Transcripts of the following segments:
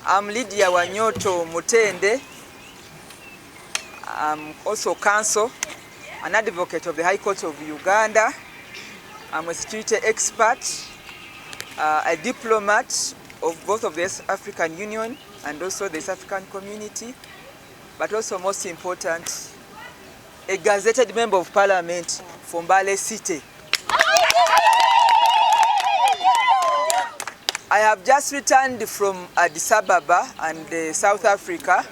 I'm Lydia Wanyoto Mutende. I'm also counsel, an advocate of the High Court of Uganda. I'm a security expert, a diplomat of both of the East African Union and also the East African community, but also most important, a gazetted member of parliament from Mbale City. I have just returned from Addis Ababa and South Africa,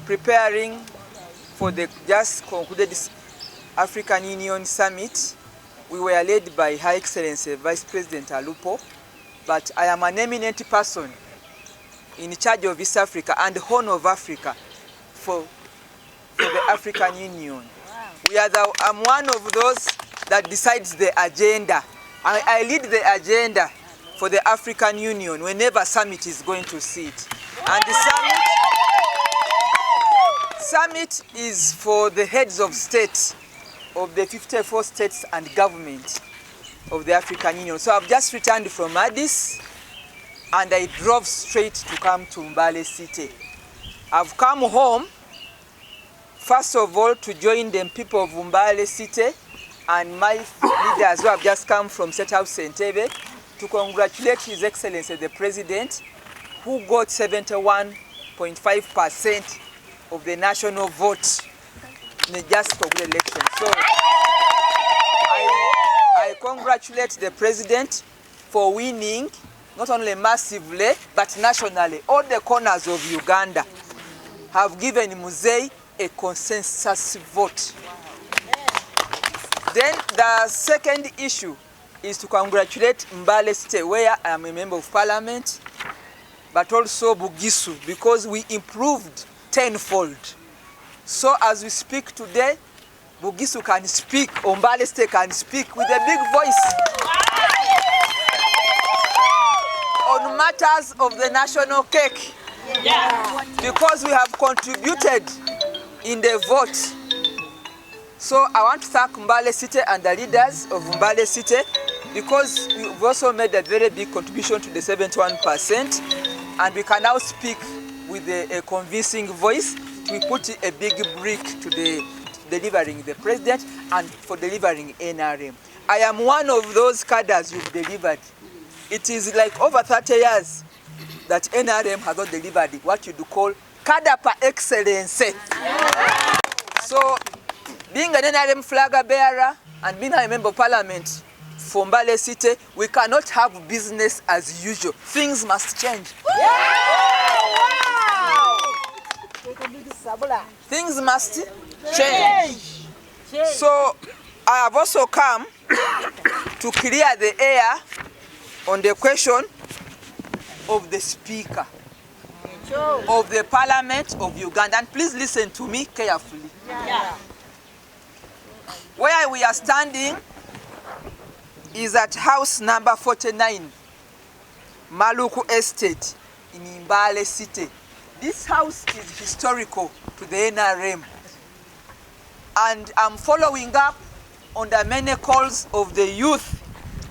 preparing for the just concluded African Union Summit. We were led by Her Excellency Vice President Alupo, but I am an eminent person in charge of East Africa and Horn of Africa for the African Union. Wow. I'm one of those that decides the agenda. I lead the agenda for the African Union whenever summit is going to sit. And the summit is for the heads of state of the 54 states and government of the African Union. So I've just returned from Addis and I drove straight to come to Mbale City. I've come home, first of all, to join the people of Mbale City and my leaders who have just come from State House Entebbe to congratulate His Excellency the President, who got 71.5% of the national vote in a just concluded election. So I congratulate the President for winning, not only massively, but nationally. All the corners of Uganda have given Muzei a consensus vote. Then the second issue is to congratulate Mbale City, where I am a member of parliament, but also Bugisu, because we improved tenfold. So as we speak today, Bugisu can speak, Mbale City can speak with a big voice on matters of the national cake, because we have contributed in the vote. So I want to thank Mbale City and the leaders of Mbale City, because we've also made a very big contribution to the 71%, and we can now speak with a convincing voice. We put a big brick to delivering the president and for delivering NRM. I am one of those cadres you've delivered. It is like over 30 years that NRM has not delivered what you do call cadre par excellence. So, being an NRM flag bearer and being a member of parliament for Mbale City, we cannot have business as usual. Things must change. Things must change. So I have also come to clear the air on the question of the Speaker of the Parliament of Uganda. And please listen to me carefully. Where we are standing is at house number 49, Maluku Estate in Mbale City. This house is historical to the NRM. And I'm following up on the many calls of the youth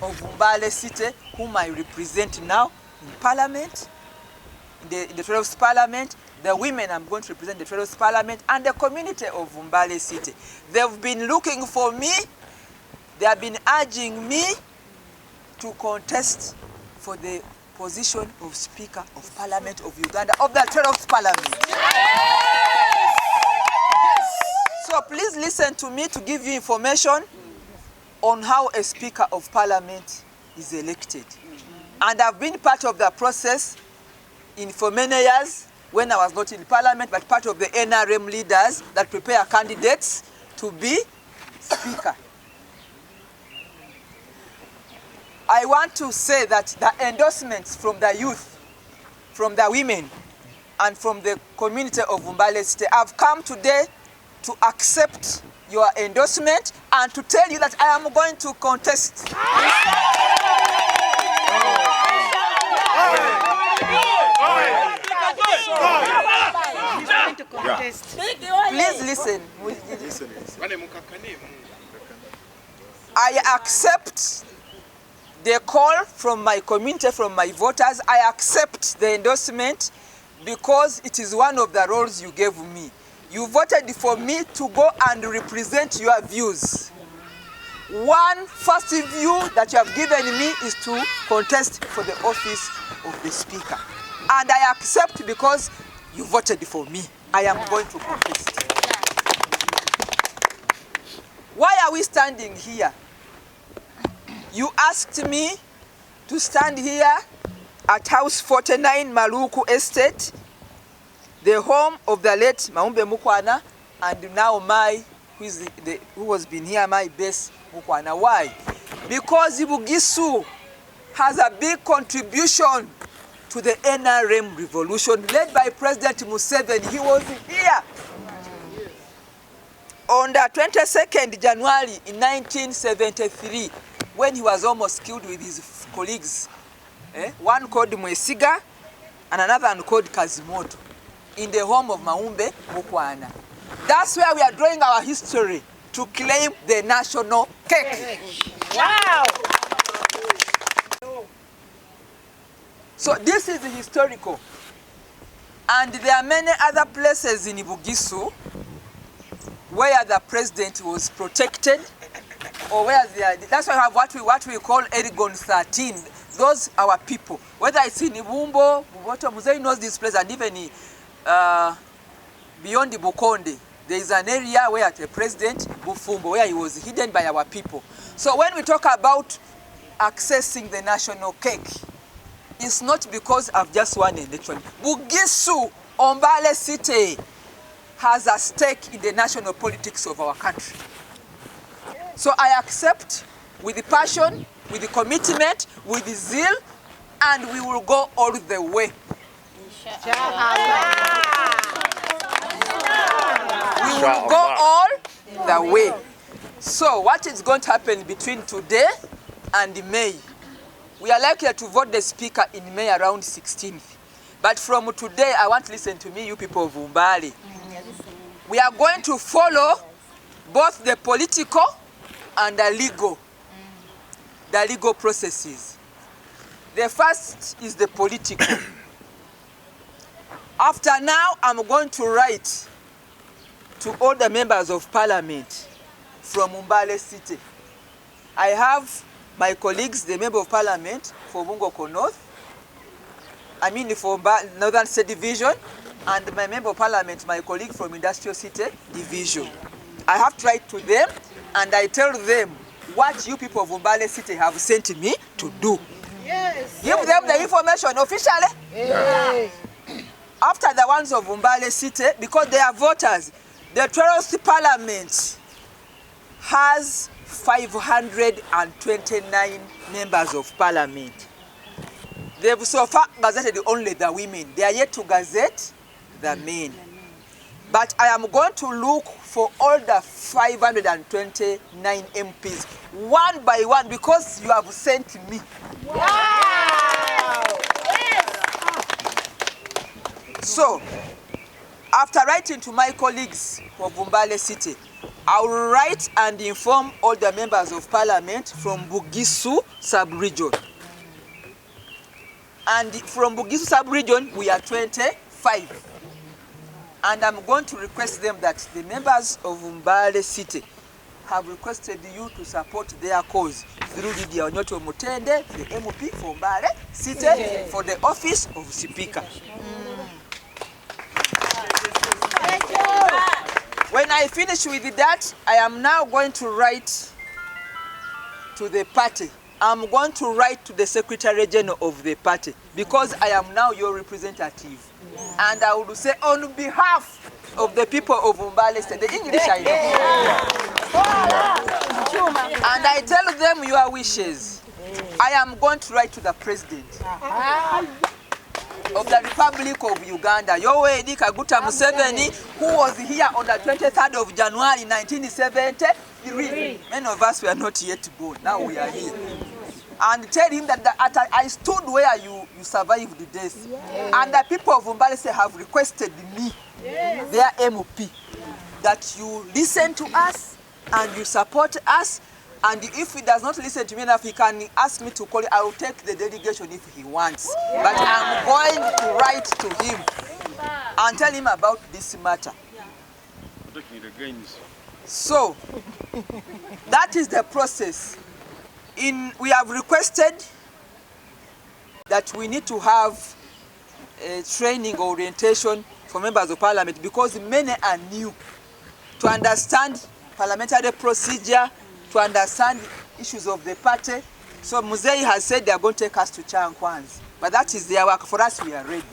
of Mbale City, whom I represent now in Parliament, in the 12th Parliament, the women I'm going to represent the 12th Parliament, and the community of Mbale City. They've been looking for me. They have been urging me to contest for the position of Speaker of Parliament of Uganda, of the 12th Parliament. So please listen to me to give you information on how a Speaker of Parliament is elected. And I've been part of the process for many years when I was not in Parliament, but part of the NRM leaders that prepare candidates to be Speaker. I want to say that the endorsements from the youth, from the women, and from the community of Mbale City have come today to accept your endorsement and to tell you that I am going to contest. Please listen. I accept the call from my community, from my voters, I accept the endorsement because it is one of the roles you gave me. You voted for me to go and represent your views. One first view that you have given me is to contest for the office of the Speaker. And I accept because you voted for me. I am going to contest. Why are we standing here? You asked me to stand here at House 49 Maluku Estate, the home of the late Maumbe Mukwana, and now who has been here, my best Mukwana. Why? Because Bugisu has a big contribution to the NRM revolution led by President Museveni. He was here on the 22nd January in 1973 when he was almost killed with his colleagues. One called Mwesiga and another one called Kazimoto in the home of Maumbe Mukwana. That's where we are drawing our history to claim the national cake. Wow! So this is historical. And there are many other places in Bugisu where the president was protected, or where that's why we have what we call Erigon 13. Those are our people. Whether it's in Ibumbo, Buboto, Muzei knows this place, and even beyond the Bukonde, there is an area where the president, Bufumbo, where he was hidden by our people. So when we talk about accessing the national cake, it's not because I've just won an election. Bugisu, Ombale City, has a stake in the national politics of our country. So I accept with the passion, with the commitment, with the zeal, and we will go all the way. We will go all the way. So what is going to happen between today and May? We are likely to vote the Speaker in May around 16th. But from today, I want to listen to me, you people of Umbali. We are going to follow both the political and the legal processes. The first is the political. After now, I'm going to write to all the members of parliament from Umbale City. I have my colleagues, the member of parliament for Mungoko North, for Northern State Division, and my member of parliament, my colleague from Industrial City Division. I have to write to them, and I tell them what you people of Umbale City have sent me to do. Yes. Give them the information officially. Yes. After the ones of Umbale City, because they are voters, the 12th parliament has 529 members of parliament. They've so far gazetted only the women. They are yet to gazette the men. But I am going to look for all the 529 MPs, one by one, because you have sent me. Wow! Yes. So, after writing to my colleagues of Umbale City, I will write and inform all the members of parliament from Bugisu sub-region. And from Bugisu sub-region, we are 25. And I'm going to request them that the members of Umbale City have requested you to support their cause through Lydia Wanyoto Mutende, the MP for Umbale City, for the office of Speaker. When I finish with that, I am now going to write to the party. I'm going to write to the Secretary General of the party because I am now your representative. And I will say on behalf of the people of Umbale State, the English I know. And I tell them your wishes. I am going to write to the President of the Republic of Uganda, Yoweri Kaguta Museveni, who was here on the 23rd of January 1973. Many of us were not yet born. Now we are here. And tell him that I stood where you survived death. Yes. And the people of Umbale have requested me, yes, their MP, that you listen to us and you support us And if he does not listen to me enough, he can ask me to call it. I will take the delegation if he wants. But I'm going to write to him and tell him about this matter. So, that is the process. We have requested that we need to have a training or orientation for members of parliament because many are new to understand parliamentary procedure, to understand issues of the party. So Muzei has said they are going to take us to Chankwanzi, but that is their work. For us, we are ready.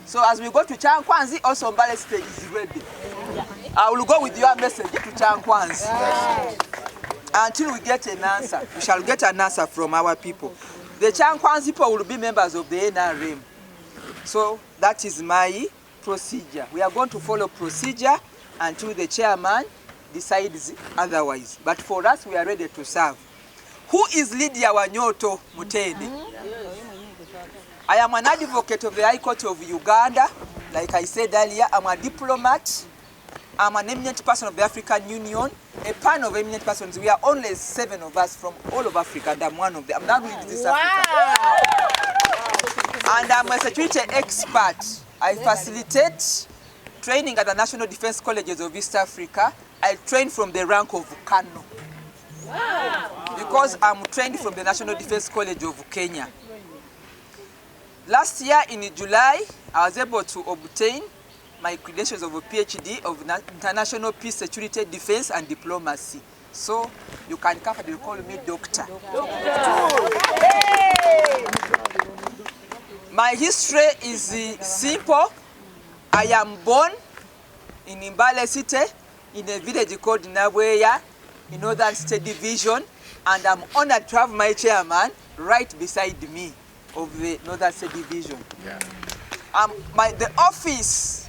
So as we go to Chankwanzi, also Mbale State is ready. I will go with your message to Chankwanzi until we get an answer. We shall get an answer from our people. The Chankwanzi people will be members of the NRM. So that is my procedure. We are going to follow procedure until the chairman decides otherwise. But for us, we are ready to serve. Who is Lydia Wanyoto Mutende? I am an advocate of the High Court of Uganda. Like I said earlier, I'm a diplomat. I'm an eminent person of the African Union, a panel of eminent persons. We are only 7 of us from all of Africa, and I'm one of them. I'm not with this Africa. And I'm a security expert. I facilitate training at the National Defense Colleges of East Africa. I train from the rank of Colonel. Because I'm trained from the National Defense College of Kenya. Last year in July, I was able to obtain my credentials of a PhD of International Peace, Security, Defense and Diplomacy. So you can comfortably call me doctor. My history is simple. I am born in Mbale City, in a village called Nabweya, in Northern State Division, and I'm honored to have my chairman right beside me of the Northern State Division. Yeah. The office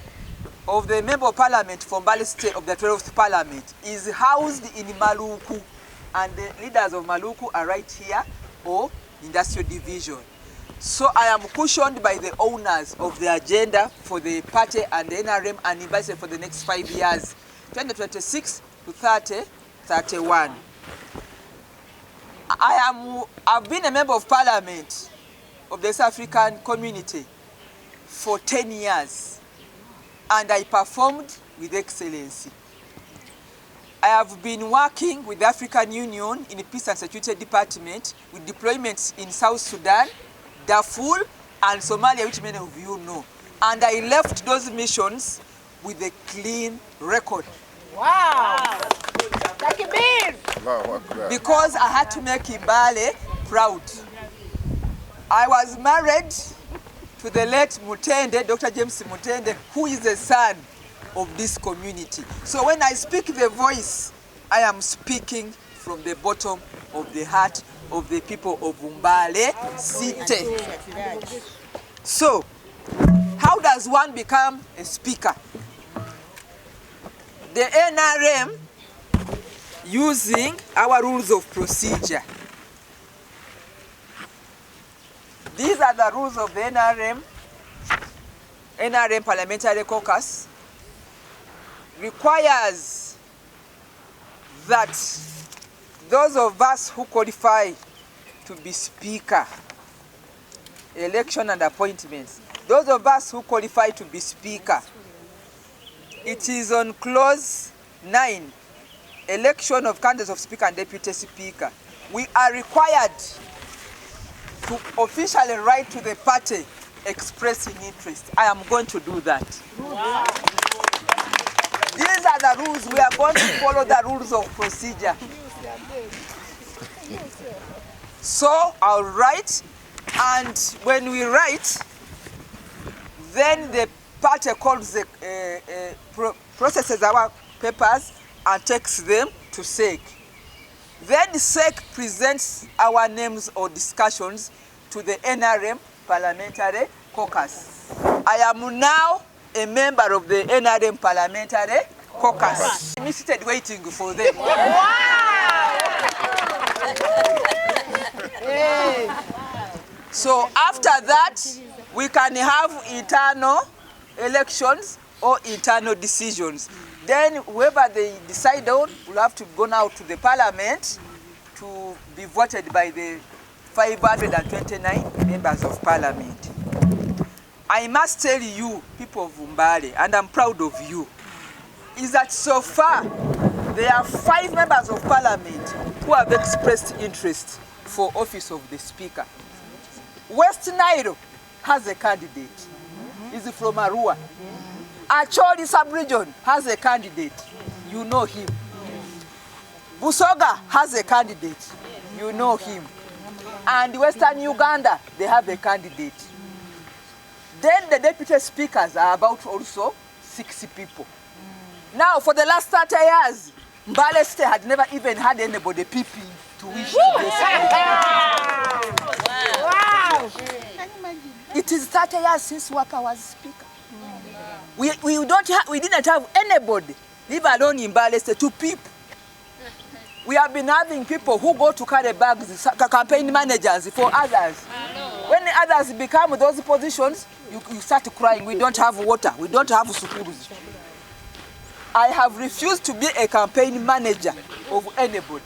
of the Member of Parliament for Mbale State of the 12th Parliament is housed in Maluku, and the leaders of Maluku are right here, or Industrial Division. So I am cushioned by the owners of the agenda for the party and the NRM and Mbale State for the next 5 years, 2026 to 31. I've been a member of Parliament of the South African community for 10 years, and I performed with excellency. I have been working with the African Union in the Peace and Security Department with deployments in South Sudan, Darfur, and Somalia, which many of you know. And I left those missions with a clean record. Wow! Because I had to make Mbale proud. I was married to the late Mutende, Dr. James Mutende, who is the son of this community. So when I speak the voice, I am speaking from the bottom of the heart of the people of Mbale City. So, how does one become a speaker? The NRM, using our rules of procedure. These are the rules of the NRM Parliamentary Caucus. Requires that those of us who qualify to be speaker, election and appointments, those of us who qualify to be speaker, it is on clause 9, election of candidates of speaker and deputy speaker. We are required to officially write to the party expressing interest. I am going to do that. Wow. These are the rules. We are going to follow the rules of procedure. So I'll write, and when we write, then the party calls processes our papers and takes them to SEC. Then SEC presents our names or discussions to the NRM Parliamentary Caucus. I am now a member of the NRM Parliamentary Caucus. I'm seated waiting for them. Wow! So after that, we can have internal elections or internal decisions. Then whoever they decide on will have to go now to the parliament to be voted by the 529 members of parliament. I must tell you, people of Mbale, and I'm proud of you, is that so far there are 5 members of parliament who have expressed interest for office of the speaker. West Nile has a candidate. He's from Arua. Acholi sub-region has a candidate. You know him. Busoga has a candidate. You know him. And Western Uganda, they have a candidate. Then the deputy speakers are about also 60 people. Now, for the last 30 years, Mbale State had never even had anybody PP to wish to be speaker. Wow. It is 30 years since Waka was speaker. We didn't have anybody, leave alone in Mbale State, to peep. We have been having people who go to carry bags, campaign managers for others. When the others become those positions, you start crying. We don't have water. We don't have schools. I have refused to be a campaign manager of anybody.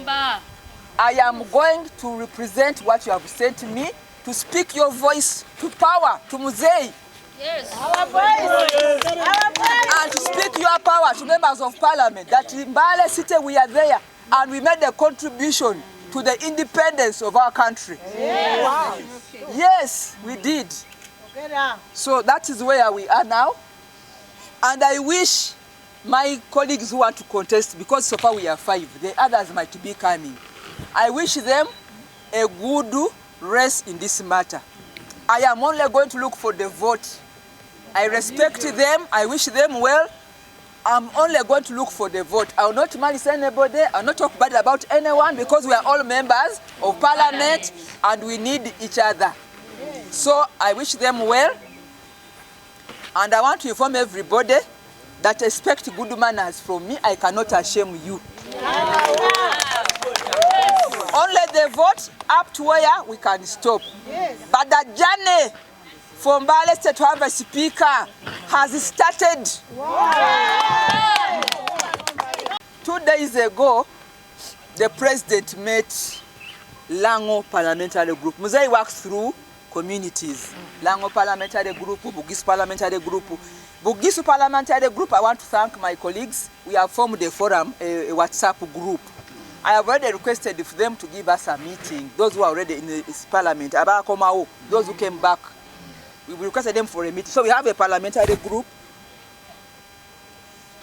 I am going to represent what you have sent me, to speak your voice to power, to Muzei. Yes. Our voice. Our voice. And to speak your power to members of parliament, that in Mbale City we are there and we made a contribution to the independence of our country. Yes. Wow. Yes, we did. So that is where we are now. And I wish my colleagues who want to contest, because so far we are 5, the others might be coming. I wish them a good race in this matter. I am only going to look for the vote. I respect them. I wish them well. I'm only going to look for the vote. I will not malice anybody. I will not talk bad about anyone, because we are all members of parliament and we need each other. So I wish them well. And I want to inform everybody that expect good manners from me. I cannot shame you. Only the vote up to where we can stop. Yes. But the journey from Mbale State to have a speaker has started. Wow. 2 days ago, the president met Lango Parliamentary Group. Muzei works through communities. Lango Parliamentary Group, Bugisu Parliamentary Group. Bugisu Parliamentary Group, I want to thank my colleagues. We have formed a forum, a WhatsApp group. I have already requested for them to give us a meeting. Those who are already in the parliament, those who came back, we requested them for a meeting. So we have a parliamentary group.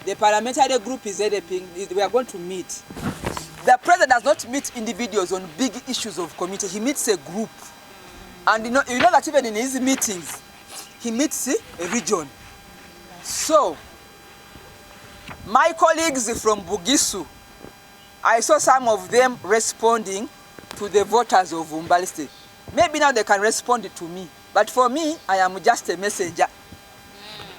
The parliamentary group is helping. We are going to meet. The president does not meet individuals on big issues of community. He meets a group. And you know that even in his meetings, he meets a region. So, my colleagues from Bugisu, I saw some of them responding to the voters of Mbale State. Maybe now they can respond to me. But for me, I am just a messenger.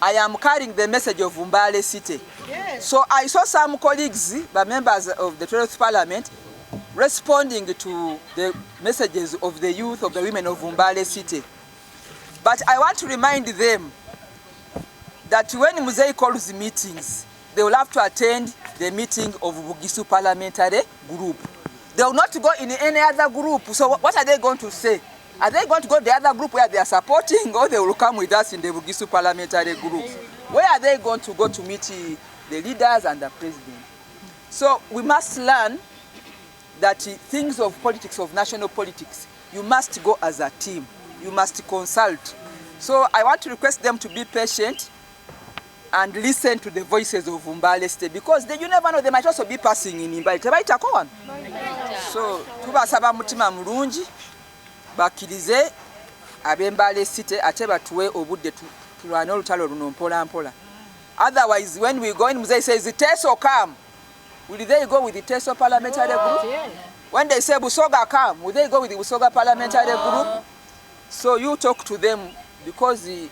I am carrying the message of Mbale City. Yes. So I saw some colleagues, the members of the 12th Parliament, responding to the messages of the youth, of the women of Mbale City. But I want to remind them that when Muzei calls meetings, they will have to attend the meeting of Bugisu Parliamentary Group. They will not go in any other group. So what are they going to say? Are they going to go to the other group where they are supporting, or they will come with us in the Bugisu Parliamentary Group? Where are they going to go to meet the leaders and the president? So we must learn that things of politics, of national politics, you must go as a team. You must consult. So I want to request them to be patient and listen to the voices of Mbale State, because you never know, they might also be passing in Mbale. So tubasaba mutima mulungi bakirize ab'Mbale City ate batuwe obudde tulwana olutalo luno mpola mpola. Otherwise, when we go in, Muzei says the Teso come, will they go with the Teso parliamentary group? When they say Busoga come, will they go with the Busoga parliamentary group? So you talk to them, because the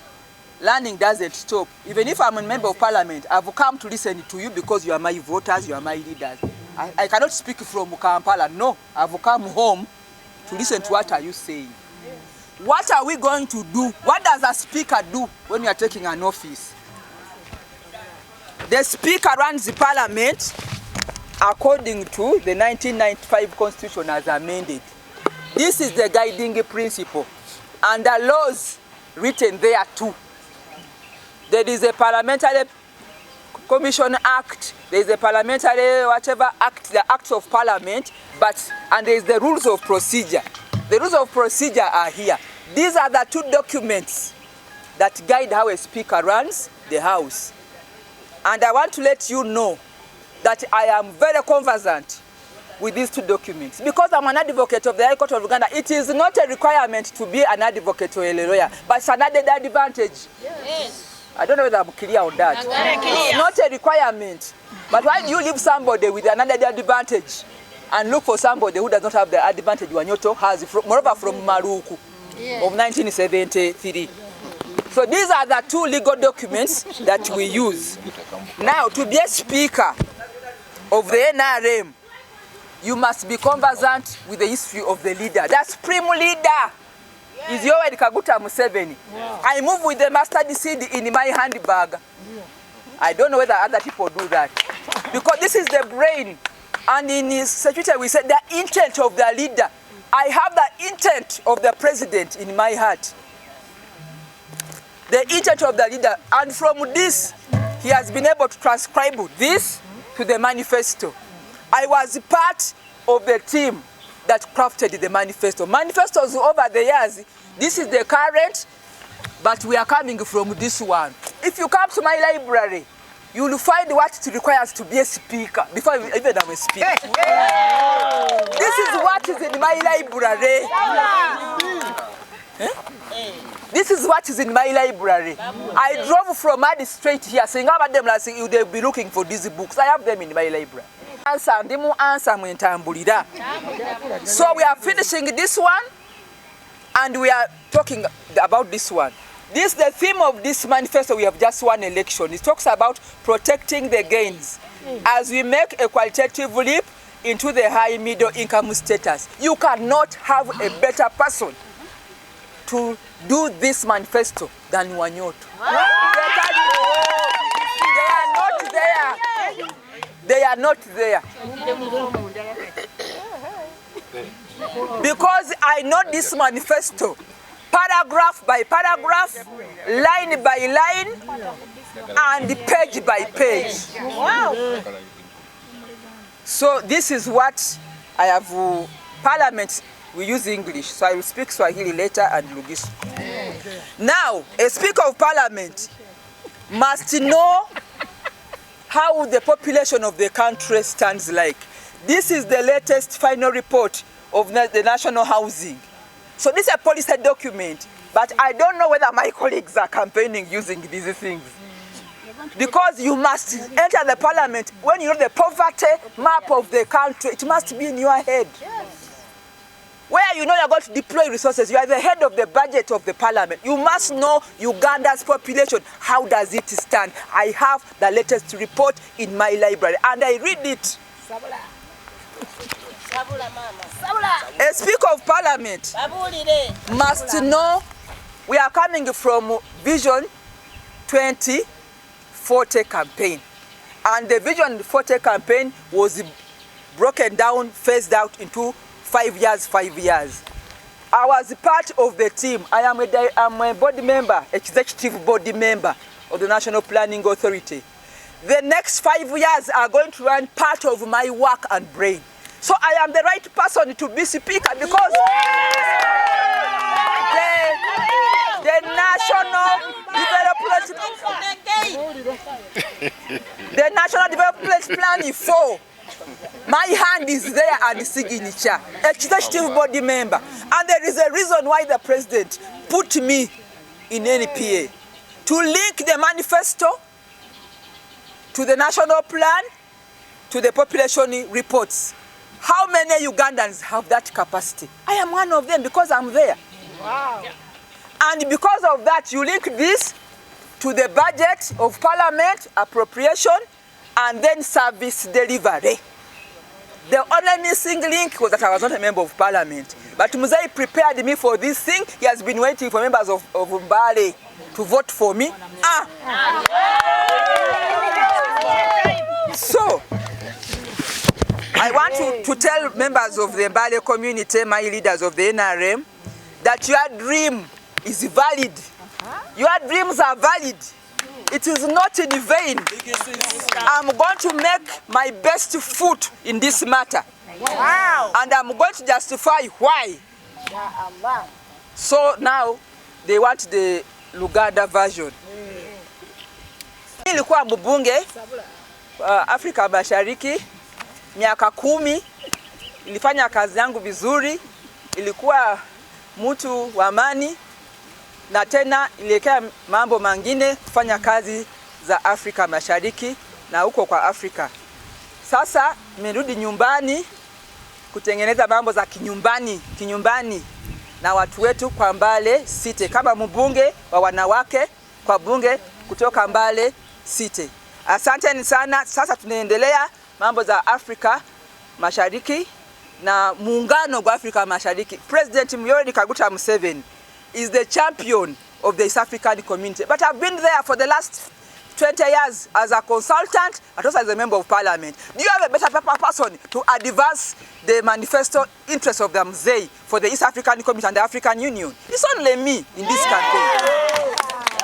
learning doesn't stop. Even if I'm a member of parliament, I've come to listen to you because you are my voters, you are my leaders. I cannot speak from Kampala. No, I've come home to listen to what are you saying. What are we going to do? What does a speaker do when you are taking an office? The speaker runs the parliament according to the 1995 Constitution as amended. This is the guiding principle, and the laws written there too. There is a Parliamentary Commission Act, there is a parliamentary whatever act, the Acts of Parliament, and there is the rules of procedure. The rules of procedure are here. These are the two documents that guide how a speaker runs the House. And I want to let you know that I am very conversant with these two documents. Because I'm an advocate of the High Court of Uganda, it is not a requirement to be an advocate or a lawyer, but it's an added advantage. Yes. I don't know whether I'm clear on that. It's not a requirement. But why do you leave somebody with an added advantage and look for somebody who does not have the advantage Wanyoto has, moreover from Maruku of 1973. So these are the two legal documents that we use. Now, to be a speaker of the NRM, you must be conversant with the history of the leader. The supreme leader is Yoweri Kaguta Museveni. Wow. I move with the mustard seed in my handbag. Yeah. I don't know whether other people do that. Because this is the brain. And in his secretary, we said the intent of the leader. I have the intent of the president in my heart. The intent of the leader. And from this, he has been able to transcribe this to the manifesto. I was part of the team that crafted the manifesto. Manifestos over the years, this is the current, but we are coming from this one. If you come to my library, you will find what it requires to be a speaker, before even I'm a speaker. This is what is in my library. This is what is in my library. I drove from Madi straight here, saying about them, like saying they'll be looking for these books. I have them in my library. So we are finishing this one, and we are talking about this one. This, the theme of this manifesto, we have just one election. It talks about protecting the gains as we make a qualitative leap into the high middle income status. You cannot have a better person to do this manifesto than Wanyoto. They are not there. Because I know this manifesto, paragraph by paragraph, line by line, and page by page. Wow. So this is what I have. Parliament, we use English, so I will speak Swahili later and Lugis. Now, a Speaker of Parliament must know how the population of the country stands like. This is the latest final report of the national housing. So this is a policy document, but I don't know whether my colleagues are campaigning using these things. Because you must enter the parliament, when you know the poverty map of the country, it must be in your head. Where you know you're going to deploy resources, you are the head of the budget of the parliament. You must know Uganda's population. How does it stand? I have the latest report in my library, and I read it. A Speaker of Parliament must know we are coming from Vision 2040 campaign. And the Vision 2040 campaign was broken down, phased out into 5 years, 5 years. I was part of the team. I am a board member, executive board member of the National Planning Authority. The next 5 years are going to run part of my work and brain. So I am the right person to be speaker because the National Development Plan is 4. My hand is there and signature, executive body member. And there is a reason why the president put me in NPA. To link the manifesto to the national plan, to the population reports. How many Ugandans have that capacity? I am one of them because I'm there. Wow. And because of that, you link this to the budget of parliament, appropriation, and then service delivery. The only missing link was that I was not a member of parliament. But Muzai prepared me for this thing. He has been waiting for members of Mbale to vote for me. So, I want to tell members of the Mbale community, my leaders of the NRM, that your dream is valid. Your dreams are valid. It is not in vain. I'm going to make my best foot in this matter. Wow. And I'm going to justify why. So now they want the Luganda version. Nilikuwa mbunge Afrika Mashariki miaka 10. Nilifanya kazi yangu vizuri. Ilikuwa mtu wa amani na tena ilielekea mambo mengine kufanya kazi za Afrika Mashariki na huko kwa Afrika. Sasa nimerudi nyumbani kutengeneza mambo za kinyumbani na watu wetu kwa Mbale City kama mbunge wa wanawake kwa bunge kutoka Mbale City. Asanteni sana. Sasa tunaendelea mambo za Afrika Mashariki na muungano wa Afrika Mashariki. President Yoweri Kaguta Museveni is the champion of the East African community. But I've been there for the last 20 years as a consultant and also as a member of parliament. Do you have a better person to advance the manifesto interests of the Mzee for the East African community and the African Union? It's only me in this campaign.